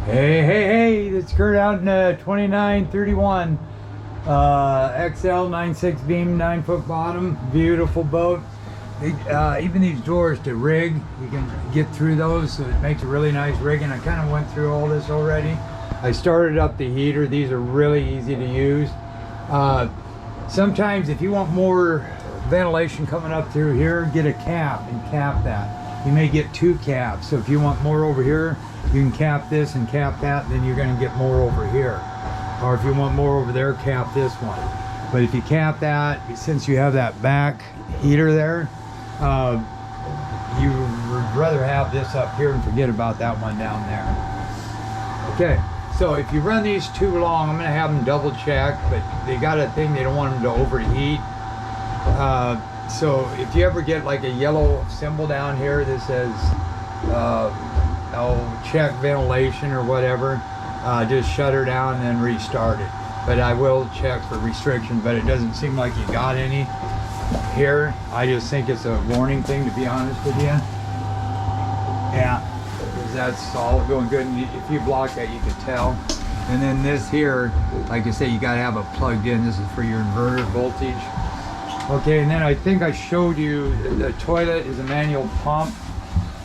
Hey, it's Kurt out in 2931 XL 96 beam, 9-foot bottom, beautiful boat. Even these doors to rig, you can get through those, so it makes a really nice rig. And I kind of went through all this already. I started up the heater. These are really easy to use. Sometimes if you want more ventilation coming up through here, get a cap and cap that. You may get 2 caps, so if you want more over here, you can cap this and cap that, then you're going to get more over here. Or if you want more over there, cap this one. But if you cap that, since you have that back heater there, you would rather have this up here and forget about that one down there. Okay, so if you run these too long, I'm going to have them double check, but they got a thing, they don't want them to overheat. So if you ever get like a yellow symbol down here that says check ventilation or whatever, just shut her down and then restart it. But I will check for restrictions, but it doesn't seem like you got any here. I just think it's a warning thing, to be honest with you. Yeah, because that's all going good. And if you block that, you can tell. And then this here, like I say, you got to have it plugged in. This is for your inverter voltage. Okay, and then I think I showed you the toilet is a manual pump,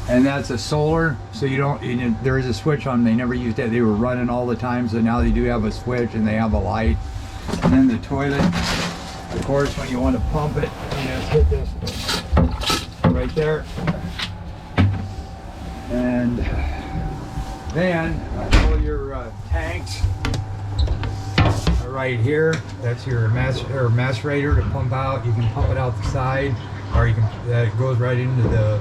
and that's a solar, so you don't, there is a switch on. They never used it. They were running all the time, so now they do have a switch and they have a light. And then the toilet, of course, when you want to pump it, you just hit this right there. And then all your tanks are right here. That's your macerator to pump out. You can pump it out the side, or you can, it goes right into the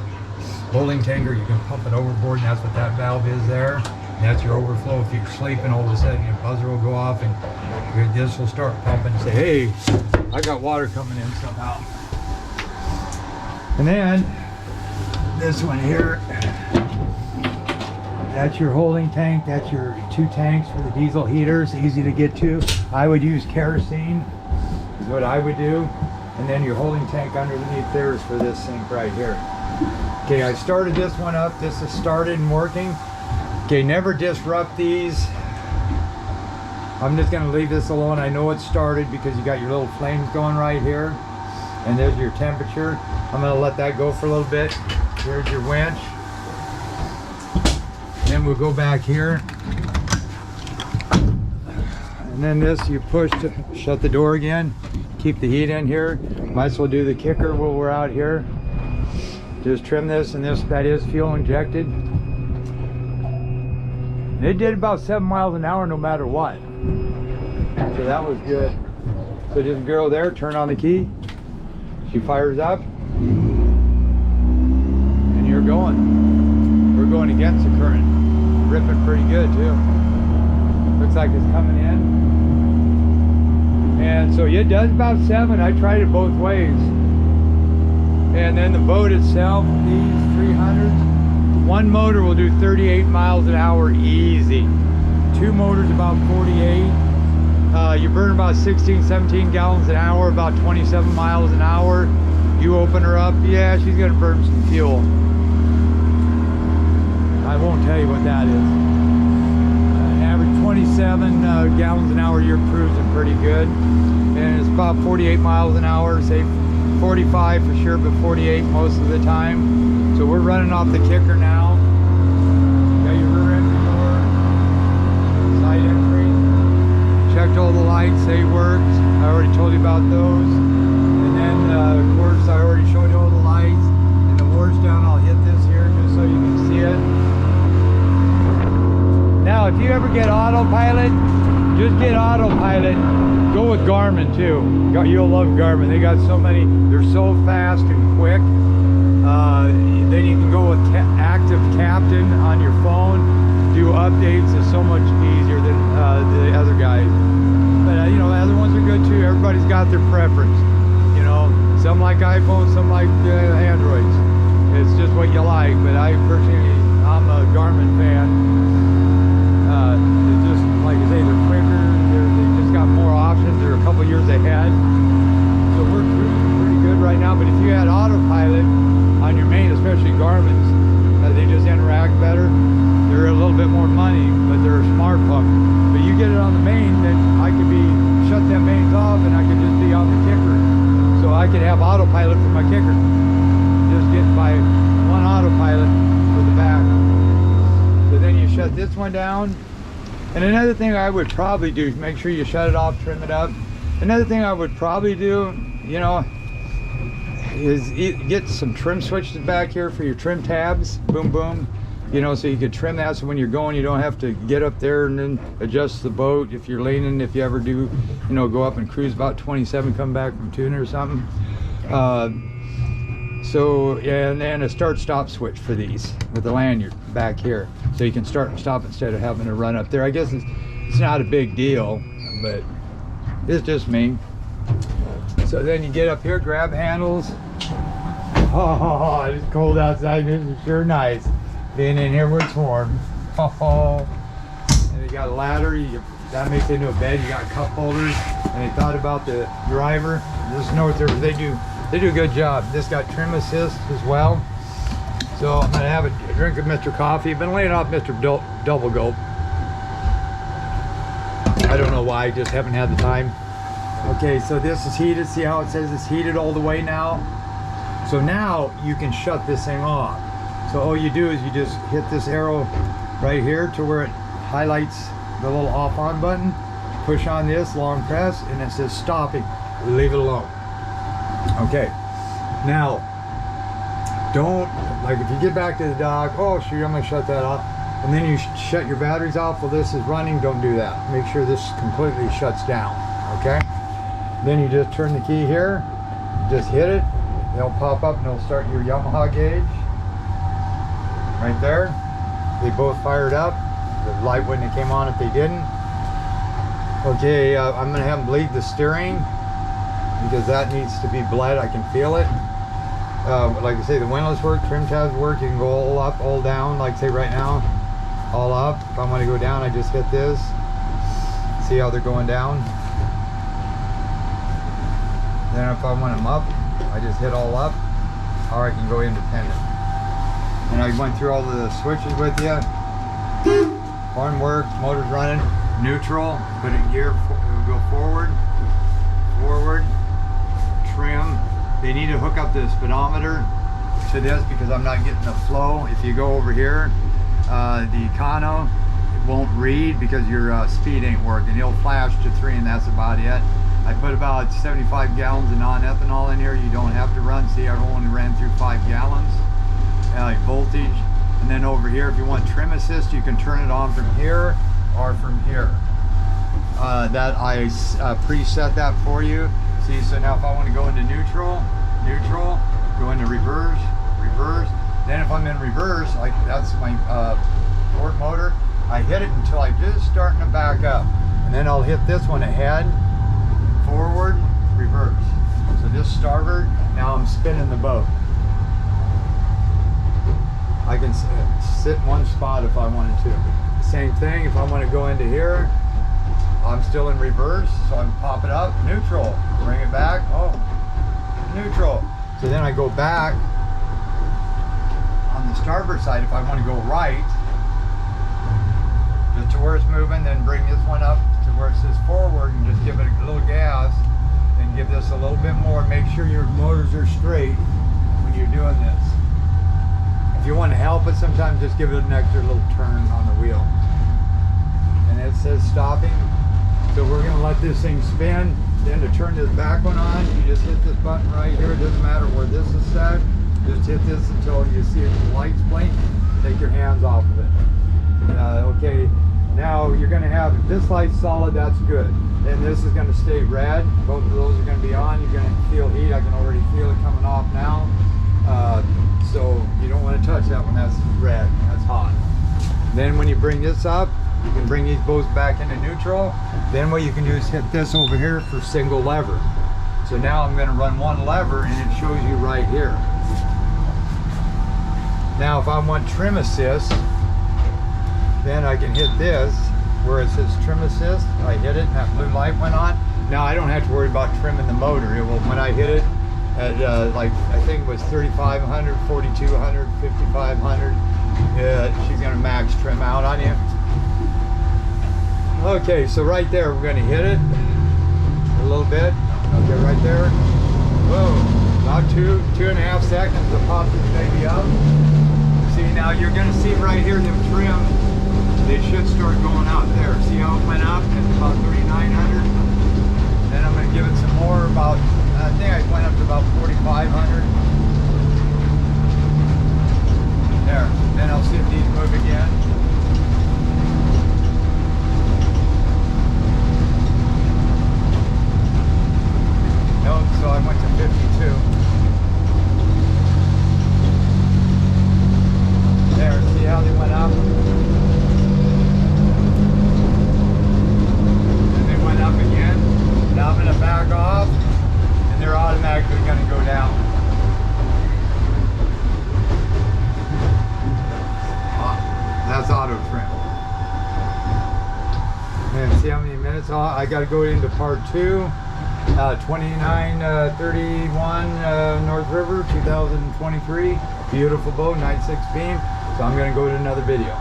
holding tank, or you can pump it overboard, and that's what that valve is there. And that's your overflow. If you're sleeping, all of a sudden your buzzer will go off and this will start pumping and say, hey, I got water coming in somehow. And then this one here, that's your holding tank. That's your 2 tanks for the diesel heaters, easy to get to. I would use kerosene is what I would do. And then your holding tank underneath there is for this sink right here. Okay, I started this one up. This is started and working. Okay, never disrupt these. I'm just gonna leave this alone. I know it started because you got your little flames going right here. And there's your temperature. I'm gonna let that go for a little bit. Here's your winch. Then we'll go back here. And then this, you push to shut the door again. Keep the heat in here. Might as well do the kicker while we're out here. Just trim this, and this, that is fuel injected. And it did about 7 miles an hour no matter what. So that was good. So just go there, turn on the key. She fires up. And you're going. We're going against the current. Ripping pretty good too. Looks like it's coming in. And so it does about 7. I tried it both ways. And then the boat itself, these 300s, one motor will do 38 miles an hour easy. 2 motors about 48. You burn about 16, 17 gallons an hour, about 27 miles an hour. You open her up, yeah, she's gonna burn some fuel. I won't tell you what that is. Average 27 gallons an hour, you're cruising pretty good. And it's about 48 miles an hour, say 45 for sure, but 48 most of the time. So we're running off the kicker now. Got your rear entry door, side entry. Checked all the lights, they worked. I already told you about those. And then of course I already showed you all the lights. And the war's down, I'll hit this here just so you can see it. Now if you ever get autopilot, just get autopilot. Go with Garmin too. You'll love Garmin. They got so many, they're so fast and quick. Then you can go with active captain on your phone. Do updates is so much easier than the other guys. But you know, the other ones are good too. Everybody's got their preference. You know, some like iPhones, some like Androids. It's just what you like. But I personally, I'm a Garmin fan. It's just like I say, they're quicker. They just got more options. They're a couple years ahead. So we're cruising pretty good right now. But if you had autopilot on your main, especially Garmin's, they just interact better. They're a little bit more money, but they're a smart pump. But you get it on the main, then I could shut them mains off and I could just be on the kicker. So I could have autopilot for my kicker. Just get by one autopilot for the back. So then you shut this one down. And another thing I would probably do is make sure you shut it off, trim it up. Another thing I would probably do, you know, is get some trim switches back here for your trim tabs. Boom, boom. You know, so you could trim that so when you're going, you don't have to get up there and then adjust the boat if you're leaning, if you ever do, you know, go up and cruise about 27, come back from tuna or something. So, and then a start-stop switch for these with the lanyard back here. So you can start and stop instead of having to run up there. I guess it's not a big deal, but it's just me. So then you get up here, grab handles. Oh, it's cold outside. This is sure nice. Being in here where it's warm. Oh, and you got a ladder. That makes it into a bed. You got cup holders, and they thought about the driver. Just know what they do a good job. This got trim assist as well. So I'm gonna have a drink of Mr. Coffee. Been laying off Mr. Double Gulp. I don't know why. Just haven't had the time. Okay, so this is heated. See how it says it's heated all the way now? So now you can shut this thing off. So all you do is you just hit this arrow right here to where it highlights the little off on button. Push on this, long press, and it says stopping. Leave it alone. Okay. Now, don't, like if you get back to the dock, oh shoot, I'm gonna shut that off. And then you shut your batteries off while this is running. Don't do that. Make sure this completely shuts down. Okay. Then you just turn the key here, just hit it. It'll pop up and it'll start your Yamaha gauge. Right there. They both fired up. The light wouldn't have came on if they didn't. Okay, I'm gonna have them bleed the steering because that needs to be bled. I can feel it. Like I say, the windlass work, trim tabs work. You can go all up, all down. Like say right now, all up. If I want to go down, I just hit this. See how they're going down. Then if I want them up, I just hit all up, or I can go independent. And I went through all the switches with you. Horn works, motor's running. Neutral, put it in gear, go forward, forward, trim. They need to hook up the speedometer to this because I'm not getting the flow. If you go over here, the Econo, it won't read because your speed ain't working. It'll flash to 3 and that's about it. I put about 75 gallons of non-ethanol in here. You don't have to run. See, I've only ran through 5 gallons. Voltage. And then over here, if you want trim assist, you can turn it on from here or from here. That I preset that for you. See, so now if I want to go into neutral, go into reverse. Then if I'm in reverse, that's my port motor. I hit it until I just starting to back up. And then I'll hit this one ahead, forward, reverse. So this starboard, now I'm spinning the boat. I can sit in one spot if I wanted to. Same thing, if I want to go into here, I'm still in reverse, so I pop it up, neutral, bring it back, oh, neutral. So then I go back on the starboard side if I want to go right, just to where it's moving, then bring this one up to where it says forward and just give it a little gas, then give this a little bit more, make sure your motors are straight when you're doing this. If you want to help it, sometimes just give it an extra little turn on the wheel. And it says stopping. So we're going to let this thing spin. Then to turn this back one on, you just hit this button right here. It doesn't matter where this is set. Just hit this until you see the lights blink. Take your hands off of it. Okay, now you're going to have, if this light's solid, that's good. Then this is going to stay red. Both of those are going to be on. You're going to feel heat. I can already feel it coming off now. So you don't want to touch that one, that's red, that's hot. Then when you bring this up, you can bring these both back into neutral. Then what you can do is hit this over here for single lever. So now I'm going to run one lever and it shows you right here. Now if I want trim assist, then I can hit this where it says trim assist. I hit it and that blue light went on. Now I don't have to worry about trimming the motor. It will, when I hit it, at like I think it was 3,500, 4,200, 5,500. She's gonna max trim out on you. Okay, so right there, we're gonna hit it a little bit. Okay, right there. Whoa, about 2.5 seconds to pop this baby up. See, now you're gonna see right here, them trim, they should start going out there. See how it went up? It's about 3,900. Then I'm gonna give it some more, about, I think I went up to about 4,500. There, then I'll see if these move again. Nope, so I went to 52. There, see how they went up? And they went up again. Now I'm gonna back off, and they're automatically gonna go down. That's auto trim. And see how many minutes I got to go into part 2. 2931 North River, 2023. Beautiful boat, night 6 beam. So I'm going to go to another video.